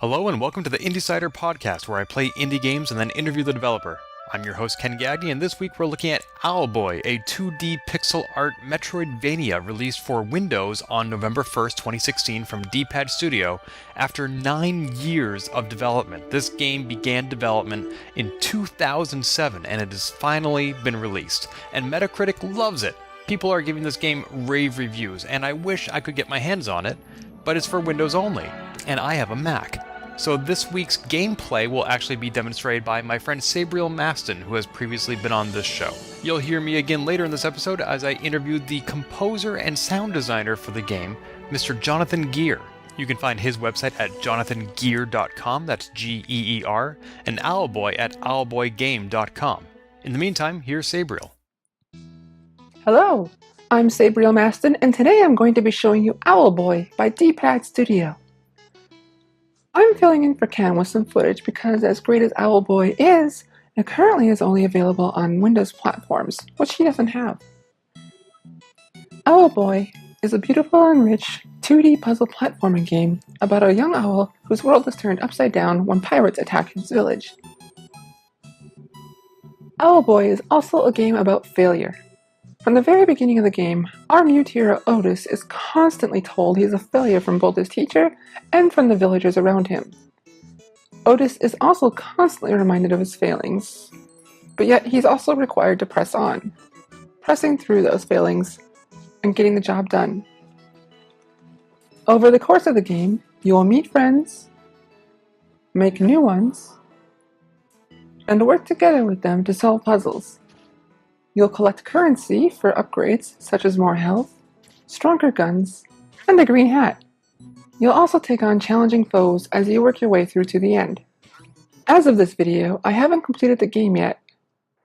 Hello and welcome to the IndieSider podcast, where I play indie games and then interview the developer. I'm your host Ken Gagne, and this week we're looking at Owlboy, a 2D pixel art Metroidvania released for Windows on November 1st, 2016 from D-Pad Studio after 9 years of development. This game began development in 2007 and it has finally been released, and Metacritic loves it. People are giving this game rave reviews, and I wish I could get my hands on it, but it's for Windows only, and I have a Mac. So this week's gameplay will actually be demonstrated by my friend Sabriel Maston, who has previously been on this show. You'll hear me again later in this episode as I interviewed the composer and sound designer for the game, Mr. Jonathan Geer. You can find his website at jonathangeer.com, that's G-E-E-R, and Owlboy at owlboygame.com. In the meantime, here's Sabriel. Hello, I'm Sabriel Maston, and today I'm going to be showing you Owlboy by D-Pad Studio. I'm filling in for Ken with some footage because, as great as Owlboy is, it currently is only available on Windows platforms, which he doesn't have. Owlboy is a beautiful and rich 2D puzzle platforming game about a young owl whose world is turned upside down when pirates attack his village. Owlboy is also a game about failure. From the very beginning of the game, our mute hero Otis is constantly told he's a failure from both his teacher and from the villagers around him. Otis is also constantly reminded of his failings, but yet he's also required to press on, pressing through those failings and getting the job done. Over the course of the game, you will meet friends, make new ones, and work together with them to solve puzzles. You'll collect currency for upgrades such as more health, stronger guns, and a green hat. You'll also take on challenging foes as you work your way through to the end. As of this video, I haven't completed the game yet,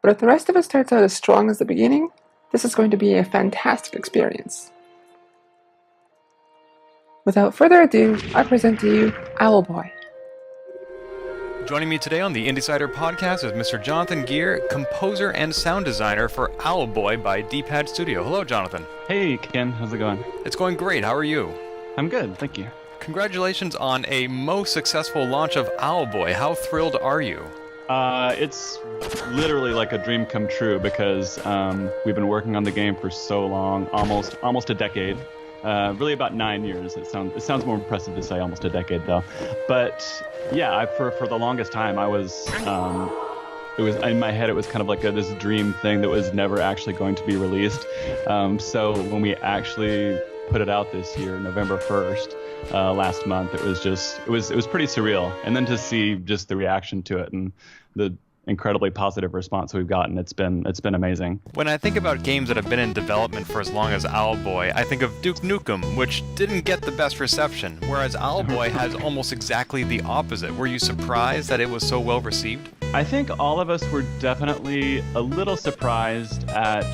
but if the rest of it starts out as strong as the beginning, this is going to be a fantastic experience. Without further ado, I present to you Owlboy. Joining me today on the IndieSider podcast is Mr. Jonathan Geer, composer and sound designer for Owlboy by D-Pad Studio. Hello, Jonathan. Hey, Ken. How's it going? It's going great. How are you? I'm good, thank you. Congratulations on a most successful launch of Owlboy. How thrilled are you? It's literally like a dream come true because we've been working on the game for so long, almost a decade. Really about 9 years. It sounds more impressive to say almost a decade though. But yeah, for the longest time I was it was in my head. It was kind of like this dream thing that was never actually going to be released. So when we actually put it out this year, November 1st, last month, it was pretty surreal. And then to see just the reaction to it and the incredibly positive response we've gotten, it's been amazing. When I think about games that have been in development for as long as Owlboy, I think of Duke Nukem, which didn't get the best reception, whereas Owlboy has almost exactly the opposite. Were you surprised that it was so well received? I think all of us were definitely a little surprised at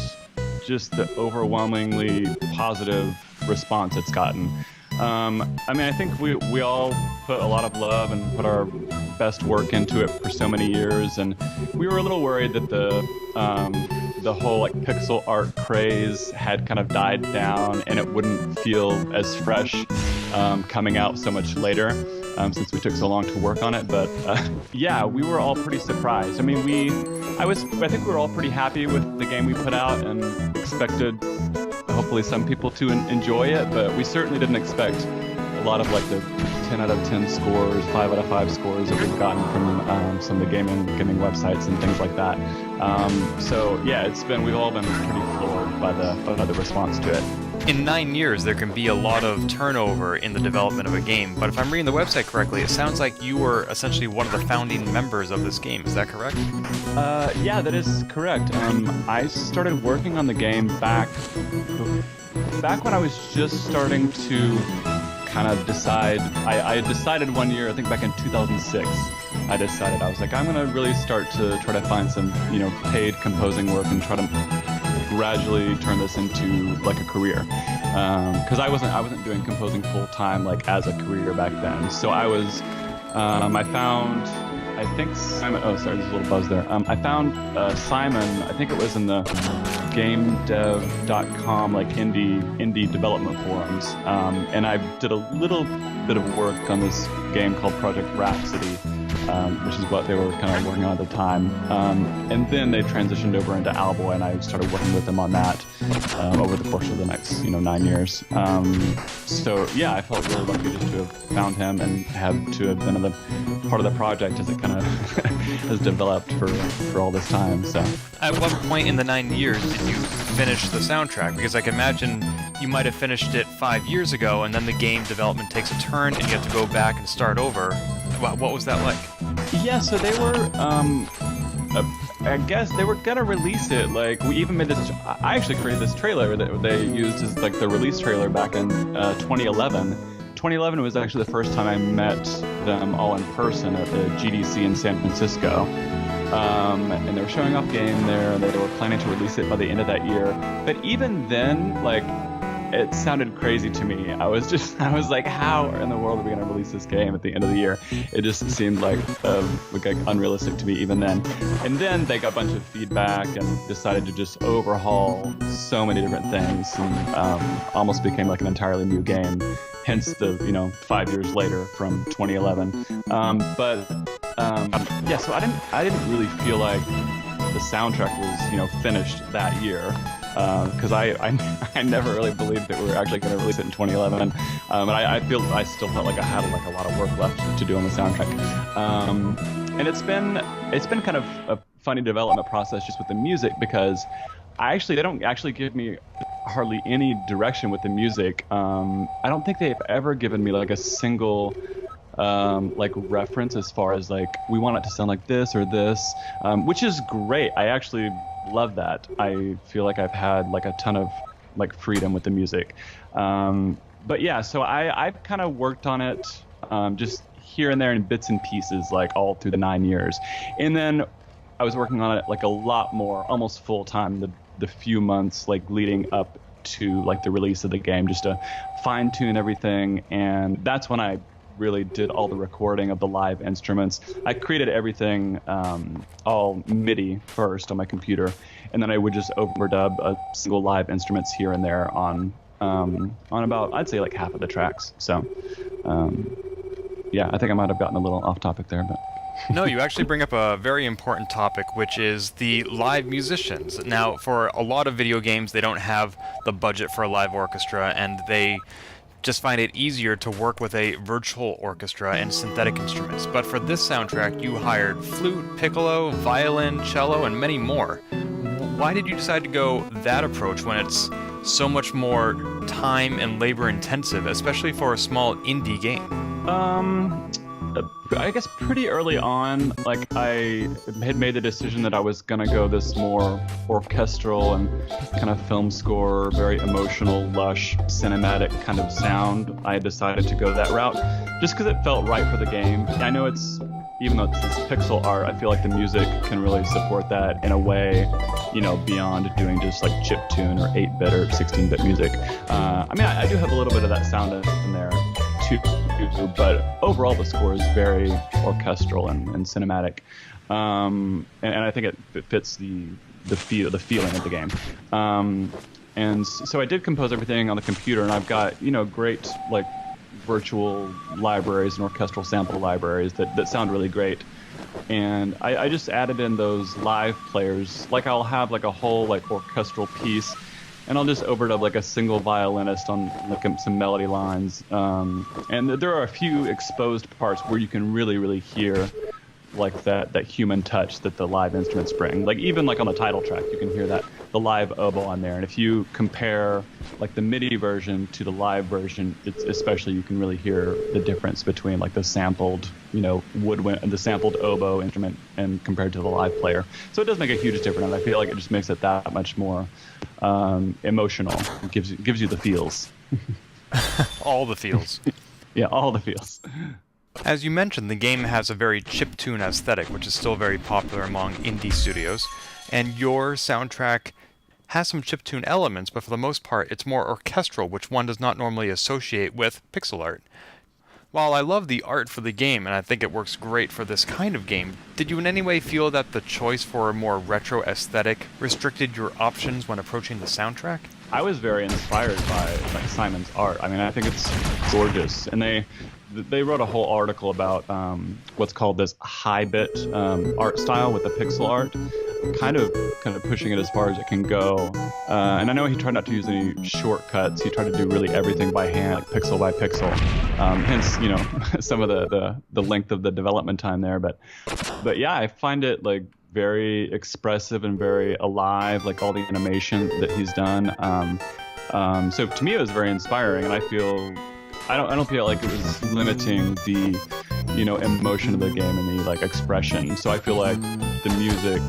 just the overwhelmingly positive response it's gotten. I think we all put a lot of love and put our best work into it for so many years, and we were a little worried that the whole like pixel art craze had kind of died down and it wouldn't feel as fresh coming out so much later, since we took so long to work on it. But yeah, we were all pretty surprised. I mean, I think we were all pretty happy with the game we put out and expected hopefully some people to enjoy it, but we certainly didn't expect a lot of like the 10 out of 10 scores, 5 out of 5 scores that we've gotten from some of the gaming websites and things like that. So yeah, we've all been pretty floored by the response to it. In 9 years, there can be a lot of turnover in the development of a game, but if I'm reading the website correctly, it sounds like you were essentially one of the founding members of this game. Is that correct? Yeah, that is correct. I started working on the game back when I was just starting to kind of decide. I decided one year, I think back in 2006, I was like, I'm going to really start to try to find some, paid composing work and try to gradually turn this into like a career, because I wasn't doing composing full time like as a career back then. So I found, I think Simon. Oh, sorry, there's a little buzz there. I found Simon. I think it was in the GameDev.com like indie development forums, and I did a little bit of work on this game called Project Rhapsody, which is what they were kind of working on at the time. And then they transitioned over into Owlboy, and I started working with them on that over the course of the next 9 years. So yeah, I felt really lucky just to have found him and to have been part of the project as it kind of has developed for all this time. So at what point in the 9 years did you finish the soundtrack? Because I can imagine you might have finished it 5 years ago, and then the game development takes a turn, and you have to go back and start over. What was that like? Yeah, so they were, I guess they were gonna release it. Like, we even made this. I actually created this trailer that they used as like the release trailer back in 2011. 2011 was actually the first time I met them all in person at the GDC in San Francisco. And they were showing off game there, and they were planning to release it by the end of that year. But even then, like, it sounded crazy to me. I was like, how in the world are we going to release this game at the end of the year? It just seemed like unrealistic to me even then. And then they got a bunch of feedback and decided to just overhaul so many different things, and almost became like an entirely new game. Hence the 5 years later from 2011. Yeah, so I didn't really feel like the soundtrack was finished that year. Because I never really believed that we were actually going to release it in 2011, and I still felt like I had like a lot of work left to do on the soundtrack, and it's been kind of a funny development process just with the music, because they don't actually give me hardly any direction with the music. I don't think they've ever given me like a single like reference as far as like we want it to sound like this or this, which is great. I actually love that. I feel like I've had like a ton of like freedom with the music. But yeah, so I've kind of worked on it just here and there in bits and pieces, like all through the 9 years. And then I was working on it like a lot more, almost full time, the few months like leading up to like the release of the game, just to fine tune everything. And that's when I really did all the recording of the live instruments. I created everything all MIDI first on my computer, and then I would just overdub a single live instruments here and there on about, I'd say, like half of the tracks. So yeah, I think I might have gotten a little off topic there, but No, you actually bring up a very important topic, which is the live musicians. Now, for a lot of video games, they don't have the budget for a live orchestra, and they just find it easier to work with a virtual orchestra and synthetic instruments. But for this soundtrack, you hired flute, piccolo, violin, cello, and many more. Why did you decide to go that approach when it's so much more time and labor intensive, especially for a small indie game? I guess pretty early on, like, I had made the decision that I was gonna go this more orchestral and kind of film score, very emotional, lush, cinematic kind of sound. I decided to go that route just because it felt right for the game. I know even though it's pixel art, I feel like the music can really support that in a way, beyond doing just like chiptune or 8-bit or 16-bit music. I mean, I do have a little bit of that sound in there too, but overall the score is very orchestral and cinematic, and I think it fits the feeling of the game. And so I did compose everything on the computer, and I've got great like virtual libraries and orchestral sample libraries that sound really great. And I just added in those live players. Like, I'll have like a whole like orchestral piece, and I'll just overdub like a single violinist on like some melody lines. And there are a few exposed parts where you can really hear like that human touch that the live instruments bring. Like, even like on the title track, you can hear the live oboe on there. And if you compare like the MIDI version to the live version, it's especially, you can really hear the difference between like the sampled woodwind and the sampled oboe instrument and compared to the live player. So it does make a huge difference, and I feel like it just makes it that much more emotional. It gives you the feels. All the feels. Yeah, all the feels. As you mentioned, the game has a very chiptune aesthetic, which is still very popular among indie studios, and your soundtrack has some chiptune elements, but for the most part it's more orchestral, which one does not normally associate with pixel art. While I love the art for the game, and I think it works great for this kind of game, did you in any way feel that the choice for a more retro aesthetic restricted your options when approaching the soundtrack? I was very inspired by Simon's art. I mean, I think it's gorgeous, and they they wrote a whole article about what's called this high bit art style with the pixel art, kind of pushing it as far as it can go. And I know he tried not to use any shortcuts. He tried to do really everything by hand, like pixel by pixel. Hence, you know, some of the length of the development time there. But yeah, I find it like very expressive and very alive, like all the animation that he's done. So to me, it was very inspiring, and I don't feel like it was limiting the, you know, emotion of the game and the like expression. So I feel like the music,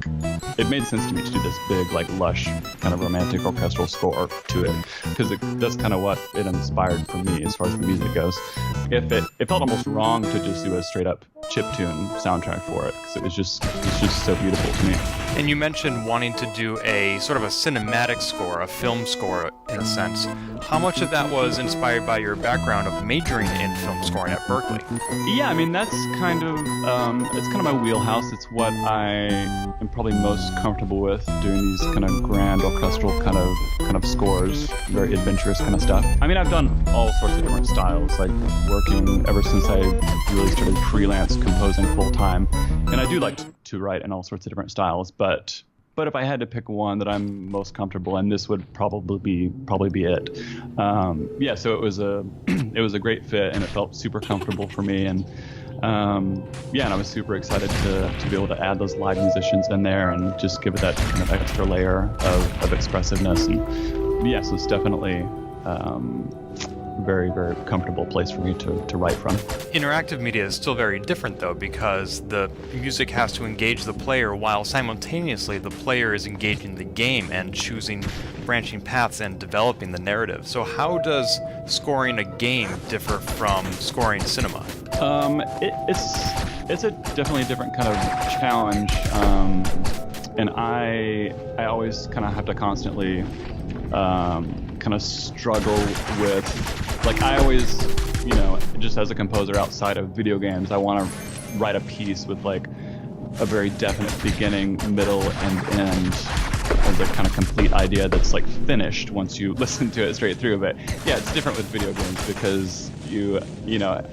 it made sense to me to do this big, like lush, kind of romantic orchestral score to it, because that's kind of what it inspired for me as far as the music goes. It felt almost wrong to just do a straight up chiptune soundtrack for it, because it's just so beautiful to me. And you mentioned wanting to do a sort of a cinematic score, a film score in a sense. How much of that was inspired by your background of majoring in film scoring at Berkeley? Yeah, I mean, that's kind of it's kind of my wheelhouse. It's what I am probably most comfortable with, doing these kind of grand orchestral kind of scores, very adventurous kind of stuff. I mean, I've done all sorts of different styles, like working ever since I really started freelance composing full time, and I do like to write in all sorts of different styles. But if I had to pick one that I'm most comfortable in, this would probably be it. Yeah, so it was a great fit, and it felt super comfortable for me, and yeah, and I was super excited to be able to add those live musicians in there and just give it that kind of extra layer of expressiveness. And yeah, so it's definitely very, very comfortable place for me to write from. Interactive media is still very different, though, because the music has to engage the player while simultaneously the player is engaging the game and choosing branching paths and developing the narrative. So how does scoring a game differ from scoring cinema? It's definitely a different kind of challenge, and I always kind of have to constantly kind of struggle with, like, I always, you know, just as a composer outside of video games, I want to write a piece with like a very definite beginning, middle, and end as a kind of complete idea that's like finished once you listen to it straight through. But yeah, it's different with video games because you know,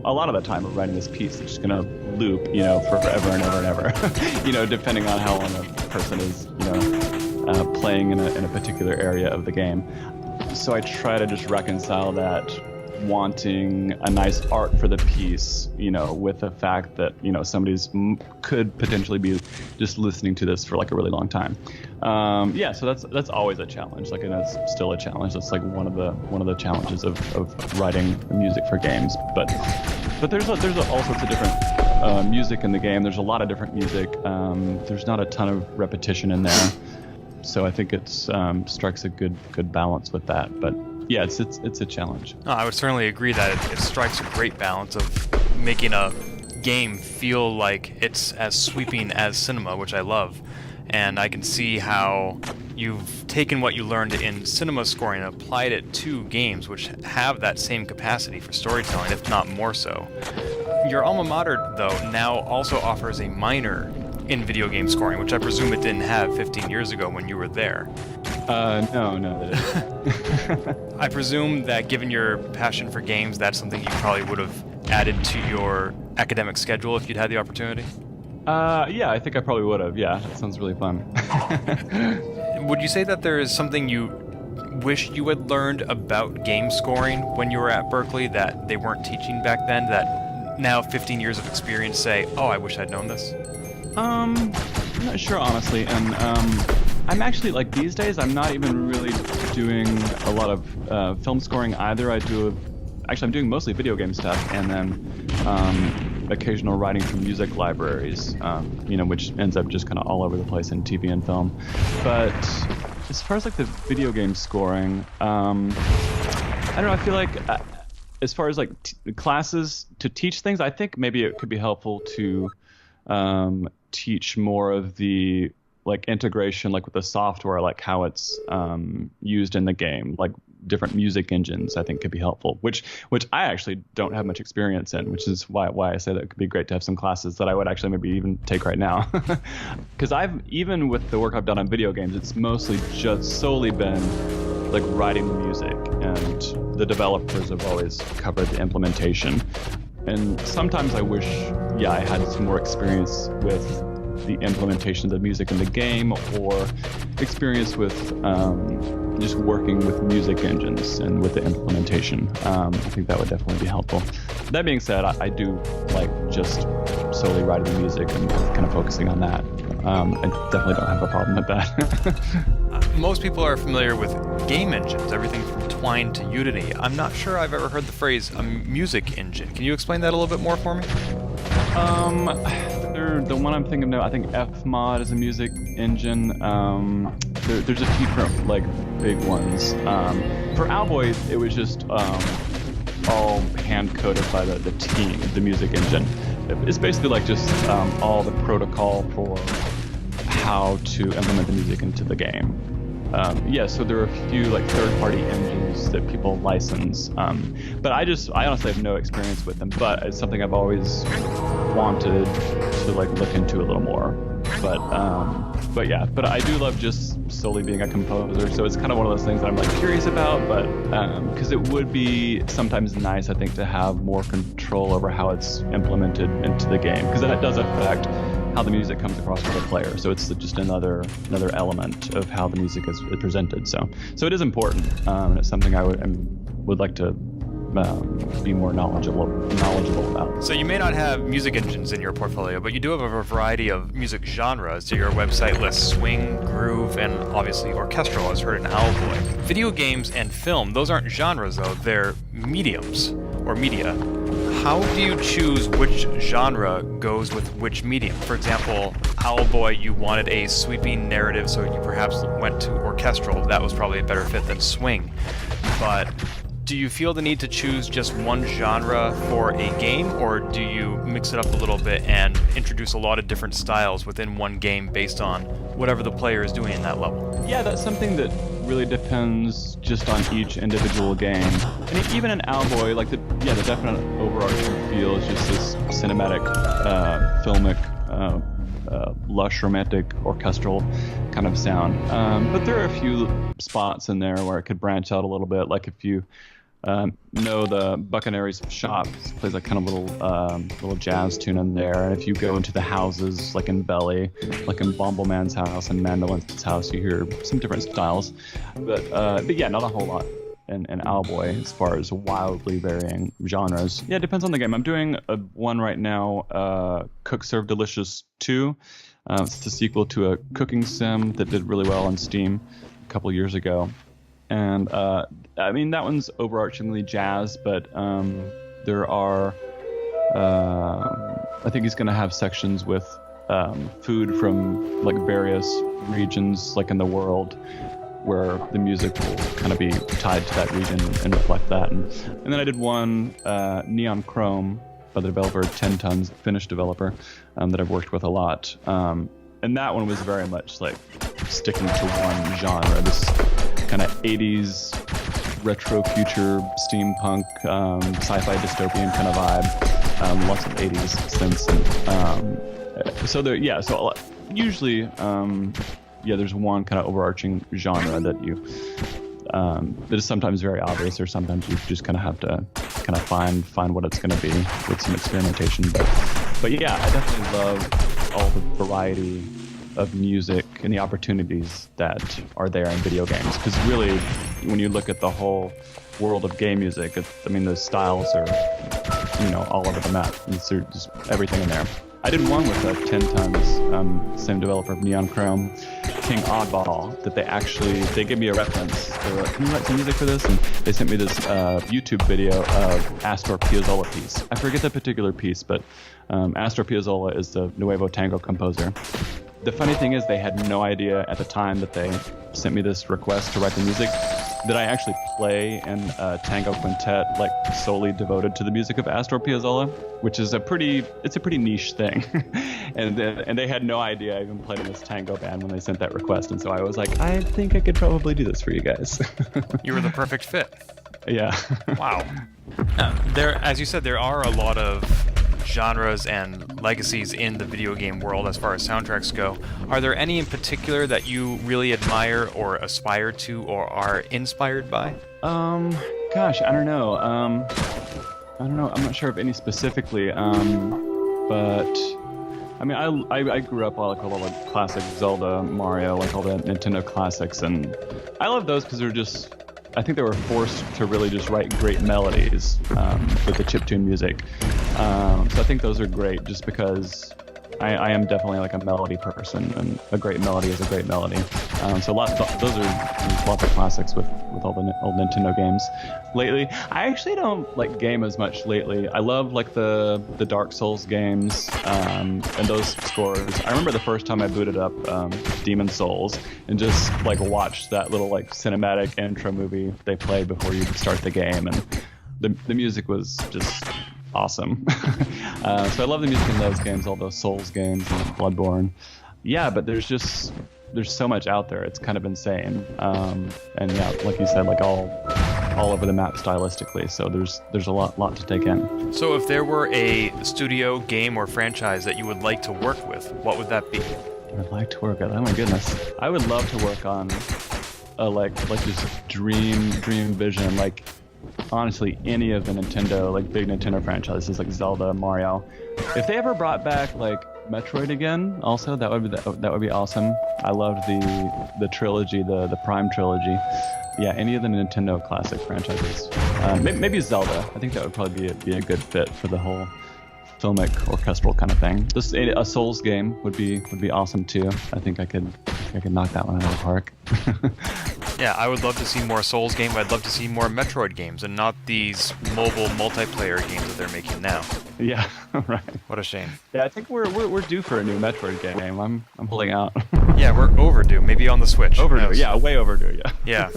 a lot of the time we're writing this piece that's just gonna loop, you know, forever and ever and ever, you know, depending on how long a person is, you know, playing in a particular area of the game. So I try to just reconcile that wanting a nice art for the piece, you know, with the fact that, you know, somebody's could potentially be just listening to this for like a really long time. Yeah, so that's always a challenge. Like, and that's still a challenge. That's like one of the challenges of writing music for games. But there's all sorts of different music in the game. There's a lot of different music. There's not a ton of repetition in there. So I think it strikes a good balance with that. But yeah, it's a challenge. No, I would certainly agree that it strikes a great balance of making a game feel like it's as sweeping as cinema, which I love. And I can see how you've taken what you learned in cinema scoring and applied it to games, which have that same capacity for storytelling, if not more so. Your alma mater, though, now also offers a minor in video game scoring, which I presume it didn't have 15 years ago when you were there. No, it didn't. I presume that given your passion for games, that's something you probably would have added to your academic schedule if you'd had the opportunity? Yeah, I think I probably would have. Yeah, that sounds really fun. Would you say that there is something you wish you had learned about game scoring when you were at Berkeley that they weren't teaching back then, that now 15 years of experience say, oh, I wish I'd known this? I'm not sure, honestly, and I'm actually, like, these days I'm not even really doing a lot of film scoring either. I'm doing mostly video game stuff, and then occasional writing from music libraries, you know, which ends up just kind of all over the place in TV and film. But as far as like the video game scoring, I don't know, I feel like as far as like classes to teach things, I think maybe it could be helpful to teach more of the like integration, like with the software, like how it's used in the game, like different music engines. I think could be helpful, which I actually don't have much experience in, which is why I say that it could be great to have some classes that I would actually maybe even take right now. Because even with the work I've done on video games, it's mostly just solely been like writing the music, and the developers have always covered the implementation. And sometimes I wish, I had some more experience with the implementation of the music in the game, or experience with just working with music engines and with the implementation. I think that would definitely be helpful. That being said, I do like just solely writing the music and kind of focusing on that. I definitely don't have a problem with that. Most people are familiar with game engines, everything from Twine to Unity. I'm not sure I've ever heard the phrase a music engine. Can you explain that a little bit more for me? The one I'm thinking of now, I think Fmod is a music engine. There's a few different like big ones. For Owlboy, it was just all hand coded by the team, the music engine. It's basically like just all the protocol for how to implement the music into the game. So there are a few like third-party engines that people license, but I honestly have no experience with them. But it's something I've always wanted to like look into a little more. But I do love just solely being a composer. So it's kind of one of those things that I'm like curious about, but because it would be sometimes nice, I think, to have more control over how it's implemented into the game, because that does affect how the music comes across to the player. So it's just another element of how the music is presented. So it is important, and it's something I would like to be more knowledgeable about. So you may not have music engines in your portfolio, but you do have a variety of music genres. So your website lists swing, groove, and obviously orchestral, as heard in Owlboy. Video games and film, those aren't genres though, they're mediums or media. How do you choose which genre goes with which medium? For example, Owlboy, you wanted a sweeping narrative, so you perhaps went to orchestral. That was probably a better fit than swing. But do you feel the need to choose just one genre for a game, or do you mix it up a little bit and introduce a lot of different styles within one game based on whatever the player is doing in that level? Yeah, that's something that really depends just on each individual game. And even in Owlboy, like the definite overarching feel is just this cinematic, filmic, lush, romantic, orchestral kind of sound. But there are a few spots in there where it could branch out a little bit. Like if you know the Buccaneers shop plays a kind of little jazz tune in there, and if you go into the houses, like in Belly, like in Bombleman's house and Mandolin's house, you hear some different styles. But yeah, not a whole lot in Owlboy as far as wildly varying genres. Yeah, it depends on the game. I'm doing one right now, Cook Serve Delicious 2. It's the sequel to a cooking sim that did really well on Steam a couple years ago. And I mean, that one's overarchingly jazz, but there are, I think he's going to have sections with food from like various regions, like in the world, where the music will kind of be tied to that region and reflect that. And then I did one, Neon Chrome, by the developer 10 Tons, Finnish developer, that I've worked with a lot. And that one was very much like sticking to one genre, this kind of 80s retro future steampunk sci-fi dystopian kind of vibe. Lots of 80s synths. So there, yeah. So usually, there's one kind of overarching genre that you that is sometimes very obvious, or sometimes you just kind of have to kind of find what it's going to be with some experimentation. But yeah, I definitely love all the variety of music and the opportunities that are there in video games. Because really, when you look at the whole world of game music, the styles are, all over the map. There's just everything in there. I did one with 10 Tons, same developer of Neon Chrome, King Oddball, that they gave me a reference. They were like, can you write some music for this? And they sent me this YouTube video of Astor Piazzolla piece. I forget the particular piece, but Astor Piazzolla is the Nuevo Tango composer. The funny thing is, they had no idea at the time that they sent me this request to write the music that I actually play in a tango quintet, like solely devoted to the music of Astor Piazzolla, which is a pretty niche thing. and they had no idea I even played in this tango band when they sent that request. And so I was like, I think I could probably do this for you guys. You were the perfect fit. Yeah. Wow. As you said, there are a lot of genres and legacies in the video game world as far as soundtracks go. Are there any in particular that you really admire or aspire to or are inspired by? Gosh, I don't know. I'm not sure of any specifically. But I mean, I grew up with all the classic Zelda, Mario, like all the Nintendo classics, and I love those because I think they were forced to really just write great melodies with the chiptune music. So I think those are great just because I am definitely like a melody person, and a great melody is a great melody. So those are lots of classics with all the old Nintendo games. Lately, I actually don't like game as much lately. I love like the Dark Souls games and those scores. I remember the first time I booted up Demon Souls and just like watched that little like cinematic intro movie they played before you start the game, and the music was just awesome. So I love the music in those games, all those Souls games and Bloodborne. Yeah, but there's so much out there. It's kind of insane. And yeah, like you said, like all over the map stylistically. So there's a lot to take in. So if there were a studio, game, or franchise that you would like to work with, what would that be? I would like to work on. Oh my goodness, I would love to work on like just dream vision, like honestly any of the Nintendo, like big Nintendo franchises like Zelda, Mario. If they ever brought back like Metroid again, also that would be awesome. I loved the trilogy, the Prime trilogy. Yeah, any of the Nintendo classic franchises. Maybe Zelda. I think that would probably be a good fit for the whole filmic orchestral kind of thing. Just a Souls game would be awesome too. I think I could knock that one out of the park. Yeah, I would love to see more Souls games. I'd love to see more Metroid games, and not these mobile multiplayer games that they're making now. Yeah, right. What a shame. Yeah, I think we're due for a new Metroid game. I'm holding out. Yeah, we're overdue. Maybe on the Switch. Overdue. Yeah, way overdue. Yeah. Yeah.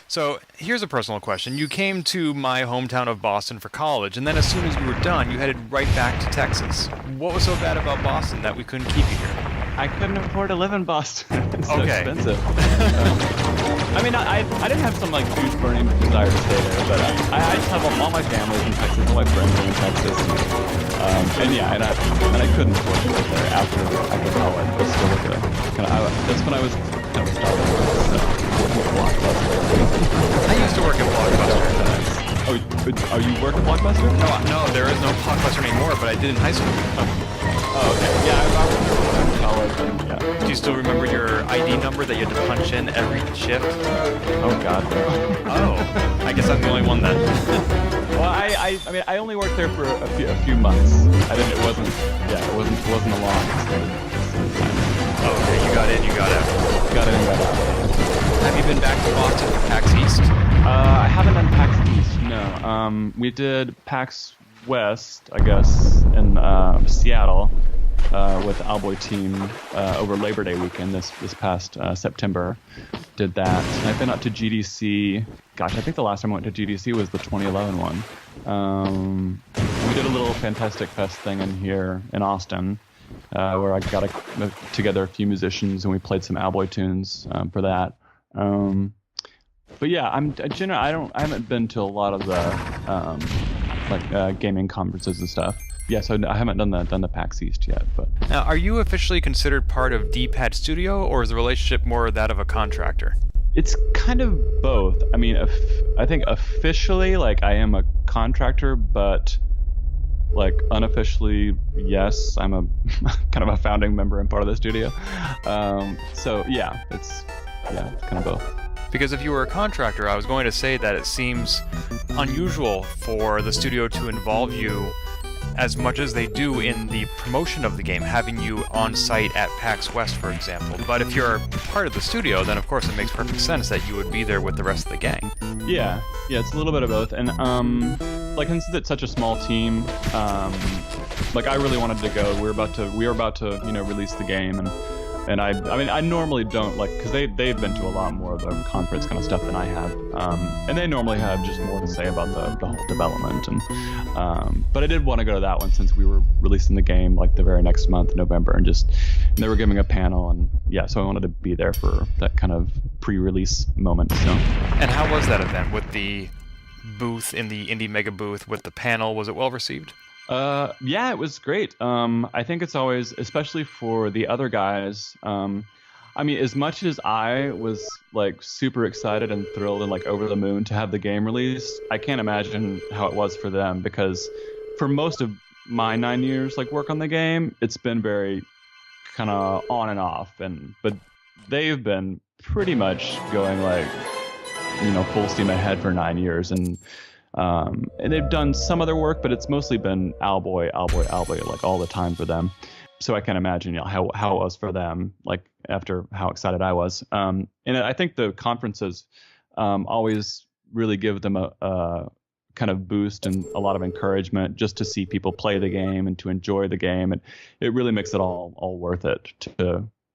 So here's a personal question. You came to my hometown of Boston for college, and then as soon as you were done, you headed right back to Texas. What was so bad about Boston that we couldn't keep you here? I couldn't afford to live in Boston. It's so Okay. expensive. I mean, I didn't have some like huge burning desire to stay there, but I just have all my family's in Texas, all my friends are in Texas, and yeah, and I couldn't afford to live there after college. It was still like that's when I was kind of starting with Blockbuster. I used to work at Blockbuster. Oh, you work at Blockbuster? No, there is no Blockbuster anymore, but I did in high school. Oh, okay. Yeah, I remember in college. And, yeah. Do you still remember your ID number that you had to punch in every shift? Oh God. Oh, I guess I'm the only one then. Well, I mean, I only worked there for a few months. It wasn't a long time. Oh, okay, you got in, you got out. Got in and got out. Have you been back to Boston for PAX East? I haven't done PAX East, no. We did PAX West, I guess, in Seattle with the Owlboy team over Labor Day weekend this past September. Did that. And I've been up to GDC. Gosh, I think the last time I went to GDC was the 2011 one. We did a little Fantastic Fest thing in here in Austin, where I got together a few musicians and we played some Owlboy tunes for that. But yeah, I haven't been to a lot of the gaming conferences and stuff. Yeah, so I haven't done the PAX East yet. But Now, are you officially considered part of D-Pad Studio, or is the relationship more that of a contractor? it's kind of both. I mean, I think officially, like, I am a contractor, but like unofficially, yes, I'm a kind of a founding member and part of the studio. So yeah, it's kind of both. Because if you were a contractor, I was going to say that it seems unusual for the studio to involve you as much as they do in the promotion of the game, having you on site at PAX West, for example. But if you're part of the studio, then of course it makes perfect sense that you would be there with the rest of the gang. Yeah, it's a little bit of both. And like, since it's such a small team, like, I really wanted to go. We were about to release the game, and I mean, I normally don't, like, because they've been to a lot more of the conference kind of stuff than I have, and they normally have just more to say about the whole development, and but I did want to go to that one since we were releasing the game like the very next month, November, and they were giving a panel, and yeah, so I wanted to be there for that kind of pre-release moment. So. And how was that event with the booth in the Indie Mega booth with the panel? Was it well received? Yeah, it was great. I think it's always, especially for the other guys. I mean, as much as I was like super excited and thrilled and like over the moon to have the game released, I can't imagine how it was for them, because for most of my 9 years like work on the game, it's been very kind of on and off, but they've been pretty much going like, full steam ahead for 9 years, and they've done some other work, but it's mostly been Owlboy like all the time for them. So I can imagine how it was for them, like after how excited I was. And I think the conferences always really give them a kind of boost and a lot of encouragement just to see people play the game and to enjoy the game. And it really makes it all worth it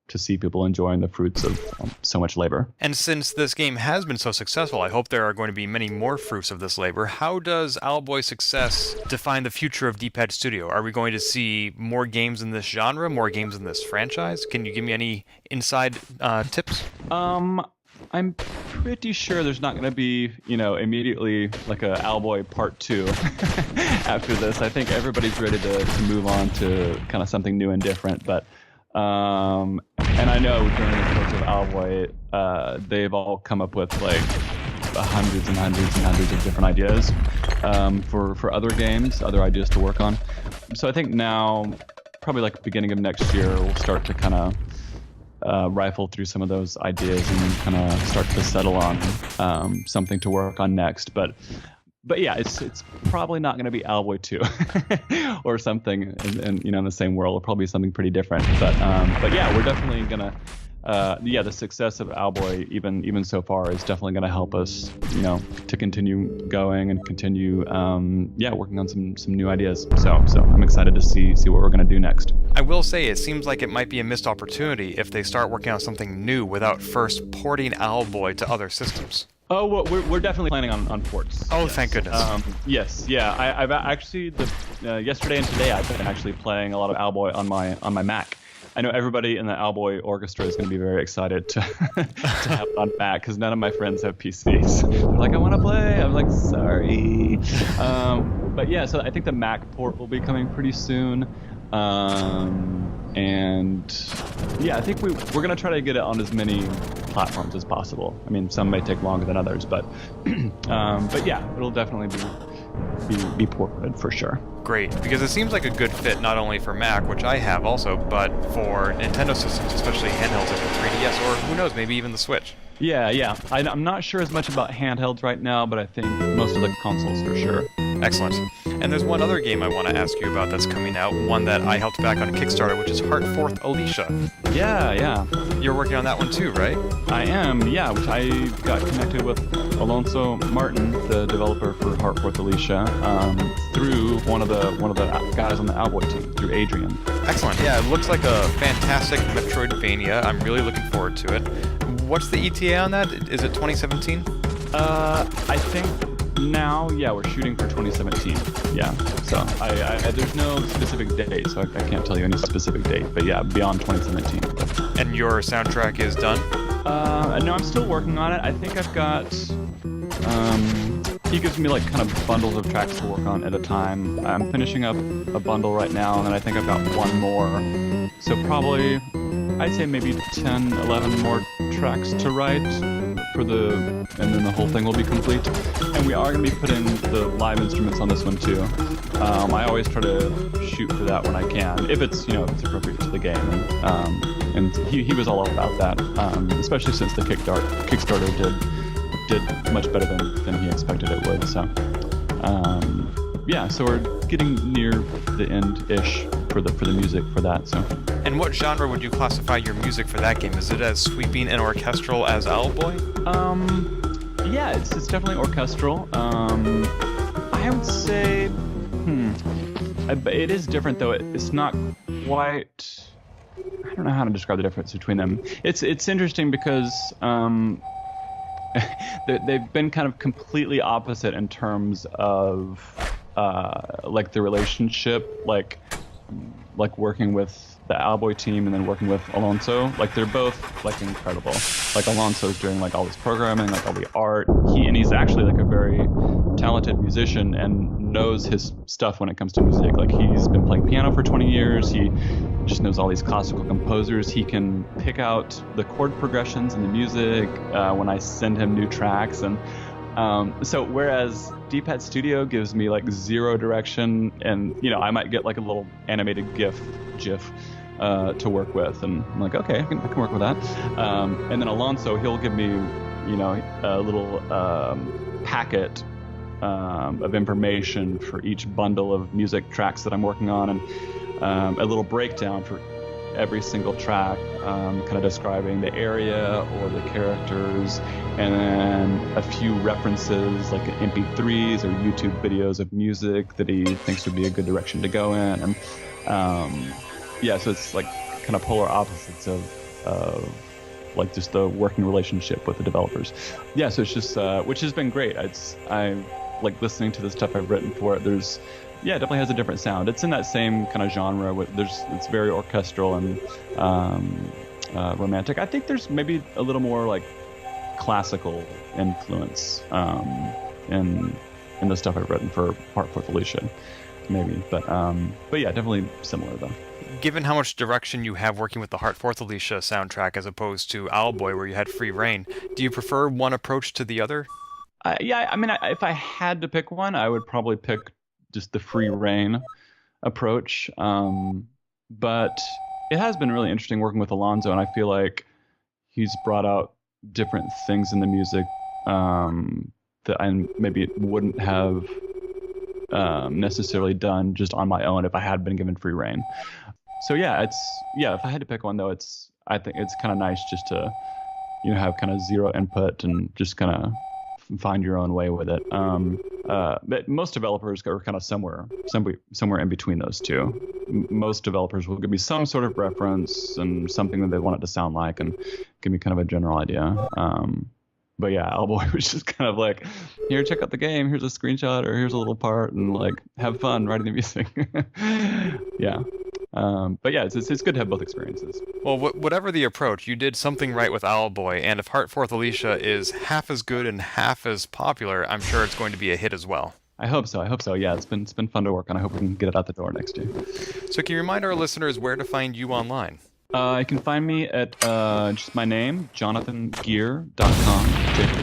to see people enjoying the fruits of so much labor. And since this game has been so successful, I hope there are going to be many more fruits of this labor. How does Owlboy's success define the future of D-Pad Studio? Are we going to see more games in this genre, more games in this franchise? Can you give me any inside tips? I'm pretty sure there's not going to be, immediately like a Owlboy Part 2 after this. I think everybody's ready to move on to kind of something new and different, but and I know during the course of Owlboy, they've all come up with like hundreds and hundreds and hundreds of different ideas for other games, other ideas to work on. So I think now, probably like beginning of next year, we'll start to kind of rifle through some of those ideas and kind of start to settle on something to work on next. But yeah, it's probably not going to be Owlboy 2 or something in the same world. It'll probably be something pretty different. But yeah, we're definitely going to the success of Owlboy even so far is definitely going to help us, to continue going and continue working on some new ideas. So I'm excited to see what we're going to do next. I will say it seems like it might be a missed opportunity if they start working on something new without first porting Owlboy to other systems. Oh, well, we're definitely planning on ports. Oh, yes. Thank goodness. Yes, yeah. I've actually yesterday and today I've been actually playing a lot of Owlboy on my Mac. I know everybody in the Owlboy orchestra is going to be very excited to have it on Mac, because none of my friends have PCs. They're like, I want to play. I'm like, sorry. But yeah, so I think the Mac port will be coming pretty soon. And yeah, I think we're going to try to get it on as many platforms as possible. I mean, some may take longer than others, but yeah, it'll definitely be ported for sure. Great, because it seems like a good fit not only for Mac, which I have also, but for Nintendo systems, especially handhelds like the 3DS, or who knows, maybe even the Switch. Yeah. I'm not sure as much about handhelds right now, but I think most of the consoles for sure. Excellent. And there's one other game I want to ask you about that's coming out, one that I helped back on Kickstarter, which is Forth Alicia. Yeah. You're working on that one too, right? I am, yeah, which I got connected with Alonso Martin, the developer for Forth Alicia, through one of the guys on the Owlboy team, through Adrian. Excellent. Yeah, it looks like a fantastic Metroidvania. I'm really looking forward to it. What's the ETA on that? Is it 2017? I think now, yeah, we're shooting for 2017. Yeah, so I there's no specific date, so I can't tell you any specific date, but yeah, beyond 2017. And your soundtrack is done? No, I'm still working on it. I think I've got he gives me like kind of bundles of tracks to work on at a time. I'm finishing up a bundle right now, and then I think I've got one more. So probably, I'd say maybe 10, 11 more tracks to write and then the whole thing will be complete. And we are going to be putting the live instruments on this one too. I always try to shoot for that when I can, if it's appropriate to the game. And he was all about that, especially since the Kickstarter did much better than he expected it would. So yeah, so we're getting near the end-ish for the music for that. So. And what genre would you classify your music for that game? Is it as sweeping and orchestral as Owlboy? Yeah, it's definitely orchestral. I would say, it is different though. It's not quite. I don't know how to describe the difference between them. It's interesting because they've been kind of completely opposite in terms of like the relationship, like working with the Owlboy team and then working with Alonso. Like they're both like incredible. Like Alonso's doing like all this programming, like all the art. He's actually like a very talented musician and knows his stuff when it comes to music. Like, he's been playing piano for 20 years. He just knows all these classical composers. He can pick out the chord progressions in the music when I send him new tracks. And so whereas D-Pad Studio gives me like zero direction, and I might get like a little animated GIF to work with, and I'm like, okay, I can work with that. And then Alonso, he'll give me a little packet of information for each bundle of music tracks that I'm working on, and a little breakdown for every single track, kind of describing the area or the characters, and then a few references like MP3s or YouTube videos of music that he thinks would be a good direction to go in. And so it's like kind of polar opposites of like just the working relationship with the developers. Yeah, so it's just which has been great. I like listening to the stuff I've written for it. It definitely has a different sound. It's in that same kind of genre. It's very orchestral and romantic. I think there's maybe a little more like classical influence in the stuff I've written for Forth Alicia, maybe. But yeah, definitely similar though. Given how much direction you have working with the Forth Alicia soundtrack as opposed to Owlboy, where you had free reign, do you prefer one approach to the other? If I had to pick one, I would probably pick just the free reign approach. But it has been really interesting working with Alonso, and I feel like he's brought out different things in the music that I maybe wouldn't have necessarily done just on my own if I had been given free reign. So if I had to pick one though, I think it's kind of nice just to have kind of zero input and just kind of find your own way with it. But most developers are kind of somewhere in between those two. Most developers will give me some sort of reference and something that they want it to sound like, and give me kind of a general idea. But yeah, Owlboy was just kind of like, here, check out the game. Here's a screenshot, or here's a little part, and like, have fun writing the music. Yeah. But yeah, it's good to have both experiences. Well, whatever the approach, you did something right with Owlboy, and if Forth Alicia is half as good and half as popular, I'm sure it's going to be a hit as well. I hope so. Yeah, it's been fun to work on. I hope we can get it out the door next year. So can you remind our listeners where to find you online? You can find me at just my name, JonathanGeer.com,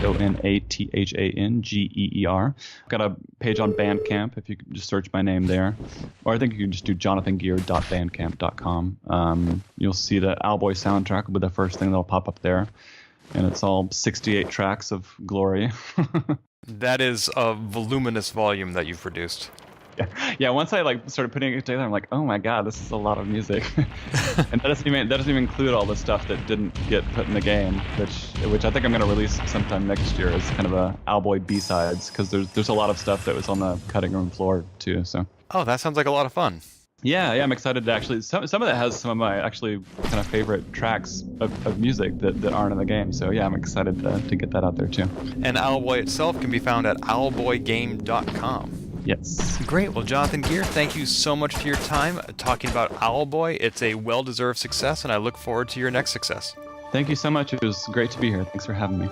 JonathanGeer. I've got a page on Bandcamp if you can just search my name there. Or I think you can just do JonathanGeer.bandcamp.com. You'll see the Owlboy soundtrack will be the first thing that'll pop up there. And it's all 68 tracks of glory. That is a voluminous volume that you've produced. Yeah. Once I started putting it together, I'm like, oh my god, this is a lot of music, and that doesn't even include all the stuff that didn't get put in the game, which I think I'm going to release sometime next year as kind of a Owlboy B-sides, because there's a lot of stuff that was on the cutting room floor too. So. Oh, that sounds like a lot of fun. Yeah, I'm excited to actually. Some of that has some of my actually kind of favorite tracks of music that aren't in the game. So yeah, I'm excited to get that out there too. And Owlboy itself can be found at owlboygame.com. Yes. Great. Well, Jonathan Geer, thank you so much for your time talking about Owlboy. It's a well-deserved success, and I look forward to your next success. Thank you so much. It was great to be here. Thanks for having me.